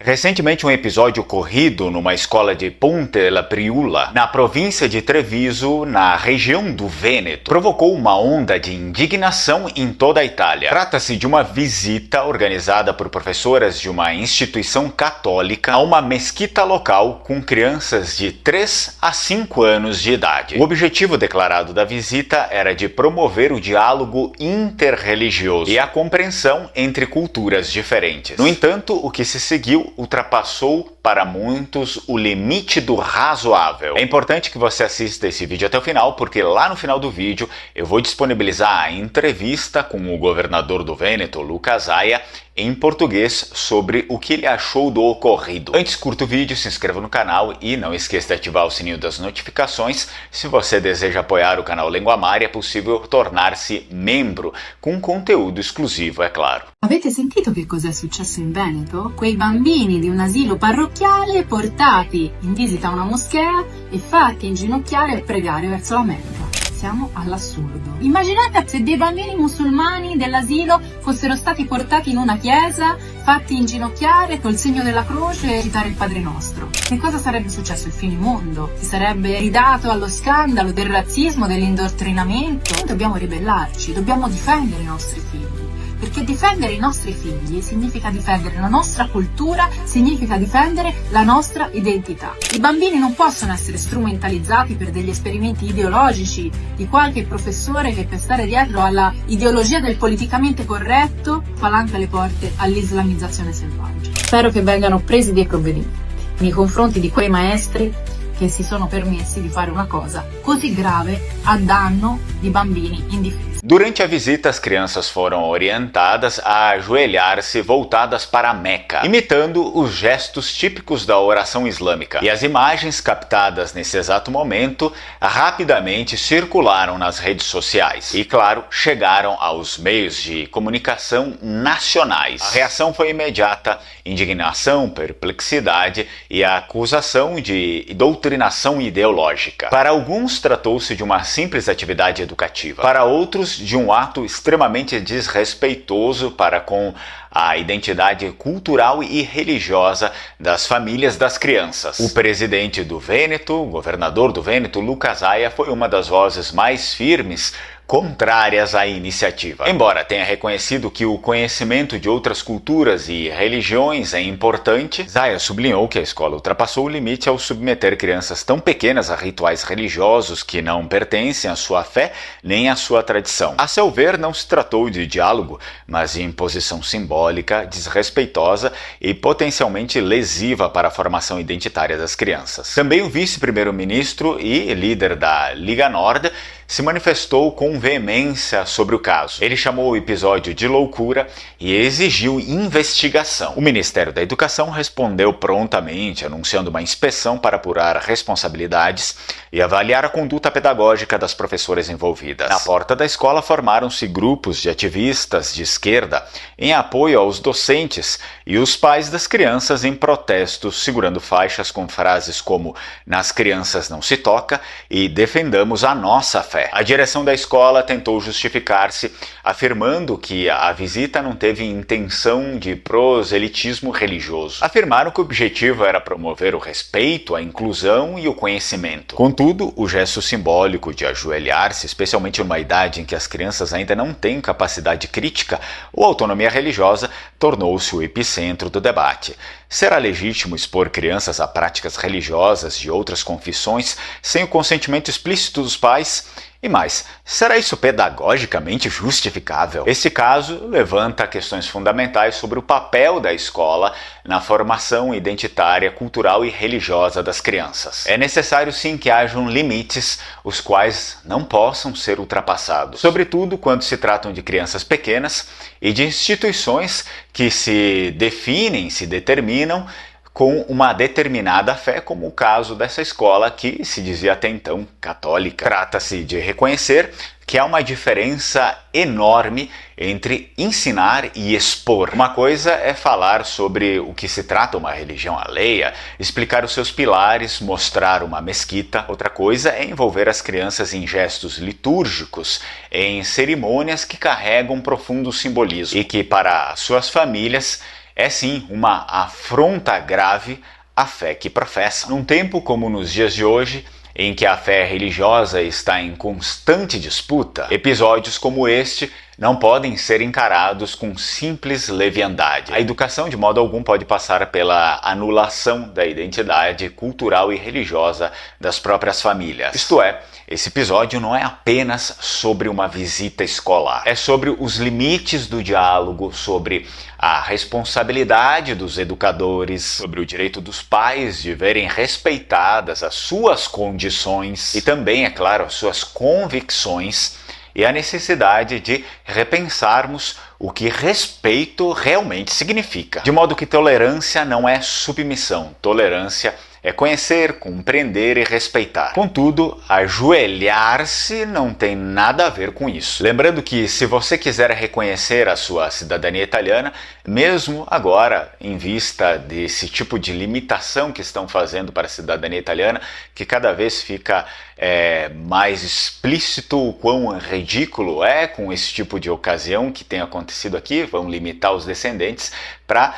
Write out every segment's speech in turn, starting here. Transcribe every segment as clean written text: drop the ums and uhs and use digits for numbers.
Recentemente, um episódio ocorrido numa escola de Ponte della Priula, na província de Treviso, na região do Vêneto, provocou uma onda de indignação em toda a Itália. Trata-se de uma visita organizada por professoras de uma instituição católica a uma mesquita local com crianças de 3 a 5 anos de idade. O objetivo declarado da visita era de promover o diálogo interreligioso e a compreensão entre culturas diferentes. No entanto, o que se seguiu ultrapassou para muitos o limite do razoável. É importante que você assista esse vídeo até o final, porque lá no final do vídeo eu vou disponibilizar a entrevista com o governador do Vêneto, Luca Zaia, em português sobre o que ele achou do ocorrido. Antes, curta o vídeo, se inscreva no canal e não esqueça de ativar o sininho das notificações. Se você deseja apoiar o canal Lenguamare, é possível tornar-se membro com conteúdo exclusivo, é claro. Avete sentito che cosa è successo in Veneto? Quei bambini di un asilo parrocchiale portati in visita a una moschea e fatti inginocchiare e pregare verso la Mecca. Siamo all'assurdo. Immaginate se dei bambini musulmani dell'asilo fossero stati portati in una chiesa, fatti inginocchiare col segno della croce e citare il Padre Nostro. Che cosa sarebbe successo? Il finimondo? Si sarebbe ridato allo scandalo del razzismo, dell'indottrinamento? Noi dobbiamo ribellarci, dobbiamo difendere i nostri figli. Perché difendere i nostri figli significa difendere la nostra cultura, significa difendere la nostra identità. I bambini non possono essere strumentalizzati per degli esperimenti ideologici di qualche professore che per stare dietro alla ideologia del politicamente corretto spalanca le porte all'islamizzazione selvaggia. Spero che vengano presi dei provvedimenti nei confronti di quei maestri che si sono permessi di fare una cosa così grave a danno di bambini indifesi. Durante a visita, as crianças foram orientadas a ajoelhar-se voltadas para a Meca, imitando os gestos típicos da oração islâmica. E as imagens captadas nesse exato momento rapidamente circularam nas redes sociais e, claro, chegaram aos meios de comunicação nacionais. A reação foi imediata: indignação, perplexidade e a acusação de doutrinação ideológica. Para alguns, tratou-se de uma simples atividade educativa. Para outros, de um ato extremamente desrespeitoso para com a identidade cultural e religiosa das famílias das crianças. O presidente do Vêneto, o governador do Vêneto, Luca Zaia, foi uma das vozes mais firmes contrárias à iniciativa. Embora tenha reconhecido que o conhecimento de outras culturas e religiões é importante, Zaia sublinhou que a escola ultrapassou o limite ao submeter crianças tão pequenas a rituais religiosos que não pertencem à sua fé nem à sua tradição. A seu ver, não se tratou de diálogo, mas de imposição simbólica, desrespeitosa e potencialmente lesiva para a formação identitária das crianças. Também o vice-primeiro-ministro e líder da Liga Nord se manifestou com veemência sobre o caso. Ele chamou o episódio de loucura e exigiu investigação. O Ministério da Educação respondeu prontamente, anunciando uma inspeção para apurar responsabilidades e avaliar a conduta pedagógica das professoras envolvidas. Na porta da escola formaram-se grupos de ativistas de esquerda em apoio aos docentes e os pais das crianças em protestos, segurando faixas com frases como "nas crianças não se toca" e "defendamos a nossa fé". A direção da escola tentou justificar-se, afirmando que a visita não teve intenção de proselitismo religioso. Afirmaram que o objetivo era promover o respeito, a inclusão e o conhecimento. Contudo, o gesto simbólico de ajoelhar-se, especialmente numa idade em que as crianças ainda não têm capacidade crítica ou autonomia religiosa, tornou-se o epicentro do debate. Será legítimo expor crianças a práticas religiosas de outras confissões sem o consentimento explícito dos pais? E mais, será isso pedagogicamente justificável? Esse caso levanta questões fundamentais sobre o papel da escola na formação identitária, cultural e religiosa das crianças. É necessário sim que hajam limites, os quais não possam ser ultrapassados, sobretudo quando se tratam de crianças pequenas e de instituições que se definem, se determinam com uma determinada fé, como o caso dessa escola que se dizia até então católica. Trata-se de reconhecer que há uma diferença enorme entre ensinar e expor. Uma coisa é falar sobre o que se trata uma religião alheia, explicar os seus pilares, mostrar uma mesquita. Outra coisa é envolver as crianças em gestos litúrgicos, em cerimônias que carregam profundo simbolismo e que para suas famílias é sim uma afronta grave à fé que professam. Num tempo como nos dias de hoje, em que a fé religiosa está em constante disputa, episódios como este não podem ser encarados com simples leviandade. A educação, de modo algum, pode passar pela anulação da identidade cultural e religiosa das próprias famílias. Isto é, esse episódio não é apenas sobre uma visita escolar, é sobre os limites do diálogo, sobre a responsabilidade dos educadores, sobre o direito dos pais de verem respeitadas as suas condições e também, é claro, as suas convicções, e a necessidade de repensarmos o que respeito realmente significa. De modo que tolerância não é submissão, tolerância é conhecer, compreender e respeitar. Contudo, ajoelhar-se não tem nada a ver com isso. Lembrando que se você quiser reconhecer a sua cidadania italiana, mesmo agora, em vista desse tipo de limitação que estão fazendo para a cidadania italiana, que cada vez fica mais explícito o quão ridículo é com esse tipo de ocasião que tem acontecido aqui, vão limitar os descendentes para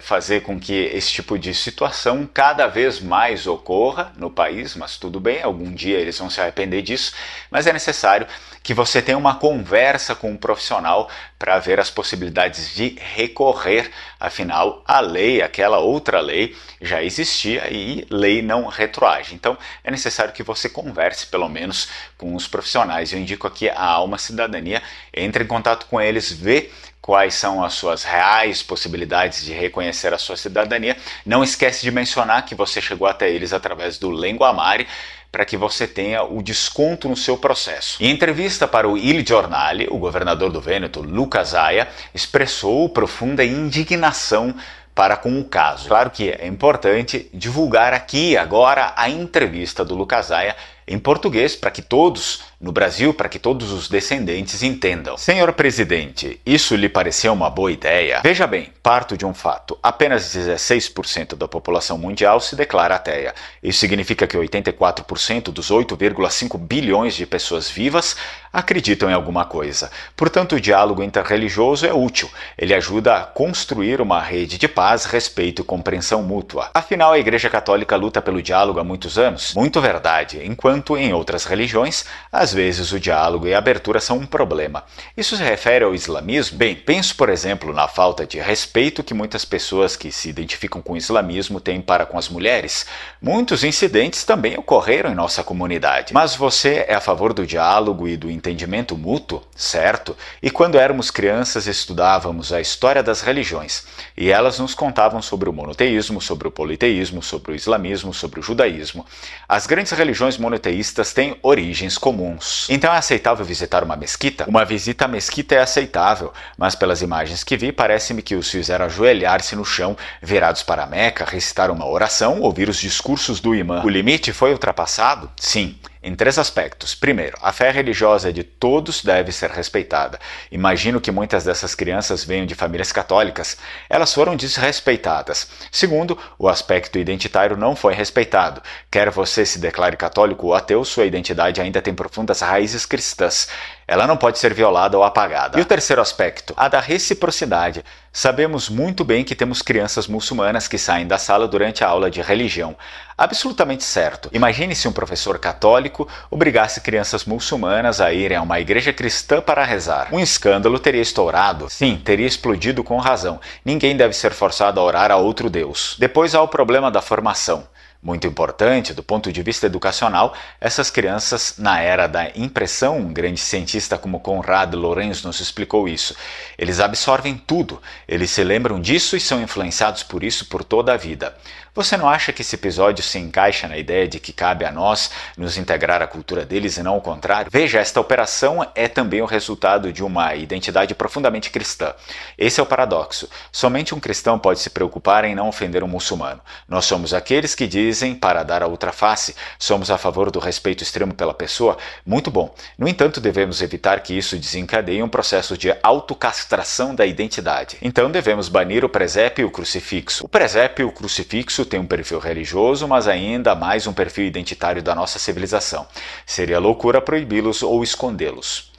fazer com que esse tipo de situação cada vez mais ocorra no país, mas tudo bem, algum dia eles vão se arrepender disso, mas é necessário que você tenha uma conversa com um profissional para ver as possibilidades de recorrer, afinal a lei, aquela outra lei, já existia e lei não retroage. Então é necessário que você converse pelo menos com os profissionais. Eu indico aqui a Alma Cidadania, entre em contato com eles, vê quais são as suas reais possibilidades de reconhecer a sua cidadania. Não esquece de mencionar que você chegou até eles através do Lengoamare, para que você tenha o desconto no seu processo. Em entrevista para o Il Giornale, o governador do Vêneto, Luca Zaia, expressou profunda indignação para com o caso. Claro que é importante divulgar aqui agora a entrevista do Luca Zaia em português para que todos no Brasil, para que todos os descendentes entendam. Senhor presidente, isso lhe pareceu uma boa ideia? Veja bem, parto de um fato. Apenas 16% da população mundial se declara ateia. Isso significa que 84% dos 8,5 bilhões de pessoas vivas acreditam em alguma coisa. Portanto, o diálogo interreligioso é útil. Ele ajuda a construir uma rede de paz, respeito e compreensão mútua. Afinal, a Igreja Católica luta pelo diálogo há muitos anos. Muito verdade, enquanto em outras religiões, às vezes o diálogo e a abertura são um problema. Isso se refere ao islamismo? Bem, penso, por exemplo, na falta de respeito que muitas pessoas que se identificam com o islamismo têm para com as mulheres. Muitos incidentes também ocorreram em nossa comunidade. Mas você é a favor do diálogo e do entendimento mútuo? Certo. E quando éramos crianças estudávamos a história das religiões, e elas nos contavam sobre o monoteísmo, sobre o politeísmo, sobre o islamismo, sobre o judaísmo. As grandes religiões monoteístas têm origens comuns. Então é aceitável visitar uma mesquita? Uma visita à mesquita é aceitável, mas pelas imagens que vi, parece-me que os fizeram ajoelhar-se no chão, virados para a Meca, recitar uma oração, ouvir os discursos do imã. O limite foi ultrapassado? Sim. Em 3 aspectos. Primeiro, a fé religiosa de todos deve ser respeitada. Imagino que muitas dessas crianças venham de famílias católicas. Elas foram desrespeitadas. Segundo, o aspecto identitário não foi respeitado. Quer você se declare católico ou ateu, sua identidade ainda tem profundas raízes cristãs. Ela não pode ser violada ou apagada. E o terceiro aspecto, a da reciprocidade. Sabemos muito bem que temos crianças muçulmanas que saem da sala durante a aula de religião. Absolutamente certo. Imagine se um professor católico obrigasse crianças muçulmanas a irem a uma igreja cristã para rezar. Um escândalo teria estourado. Sim, teria explodido com razão. Ninguém deve ser forçado a orar a outro Deus. Depois há o problema da formação. Muito importante, do ponto de vista educacional, essas crianças, na era da impressão, um grande cientista como Konrad Lorenz nos explicou isso, eles absorvem tudo, eles se lembram disso e são influenciados por isso por toda a vida. Você não acha que esse episódio se encaixa na ideia de que cabe a nós nos integrar à cultura deles e não o contrário? Veja, esta operação é também o resultado de uma identidade profundamente cristã. Esse é o paradoxo. Somente um cristão pode se preocupar em não ofender um muçulmano. Nós somos aqueles que dizem, para dar a outra face, somos a favor do respeito extremo pela pessoa. Muito bom. No entanto, devemos evitar que isso desencadeie um processo de autocastração da identidade. Então devemos banir o presépio e o crucifixo. O presépio e o crucifixo tem um perfil religioso, mas ainda mais um perfil identitário da nossa civilização. Seria loucura proibi-los ou escondê-los.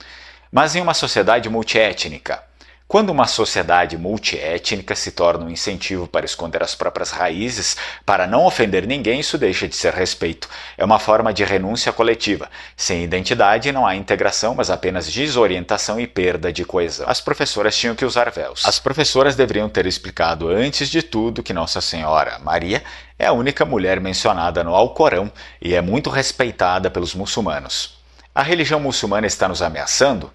Mas em uma sociedade multiétnica, Quando uma sociedade multiétnica se torna um incentivo para esconder as próprias raízes, para não ofender ninguém, isso deixa de ser respeito. É uma forma de renúncia coletiva. Sem identidade não há integração, mas apenas desorientação e perda de coesão. As professoras tinham que usar véus. As professoras deveriam ter explicado antes de tudo que Nossa Senhora Maria é a única mulher mencionada no Alcorão e é muito respeitada pelos muçulmanos. A religião muçulmana está nos ameaçando?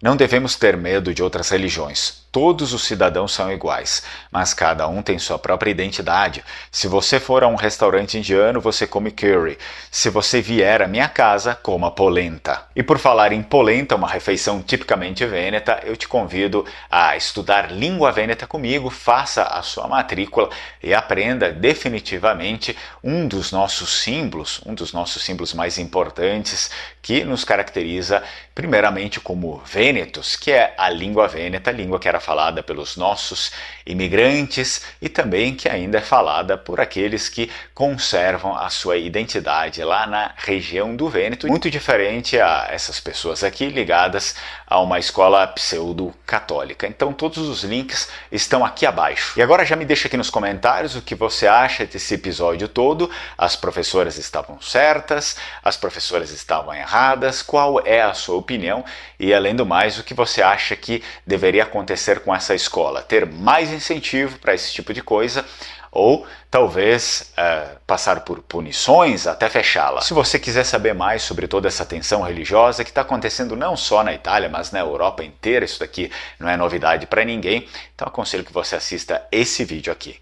Não devemos ter medo de outras religiões. Todos os cidadãos são iguais, mas cada um tem sua própria identidade. Se você for a um restaurante indiano, você come curry. Se você vier à minha casa, coma polenta. E por falar em polenta, uma refeição tipicamente vêneta, eu te convido a estudar língua vêneta comigo, faça a sua matrícula e aprenda definitivamente um dos nossos símbolos mais importantes que nos caracteriza primeiramente como vênetos, que é a língua vêneta, a língua que era falada pelos nossos imigrantes e também que ainda é falada por aqueles que conservam a sua identidade lá na região do Vêneto, muito diferente a essas pessoas aqui ligadas a uma escola pseudo-católica. Então todos os links estão aqui abaixo. E agora já me deixa aqui nos comentários o que você acha desse episódio todo. As professoras estavam certas? As professoras estavam erradas? Qual é a sua opinião? E além do mais, o que você acha que deveria acontecer com essa escola? Ter mais incentivo para esse tipo de coisa ou talvez passar por punições até fechá-la. Se você quiser saber mais sobre toda essa tensão religiosa que está acontecendo não só na Itália, mas na Europa inteira, isso daqui não é novidade para ninguém, então aconselho que você assista esse vídeo aqui.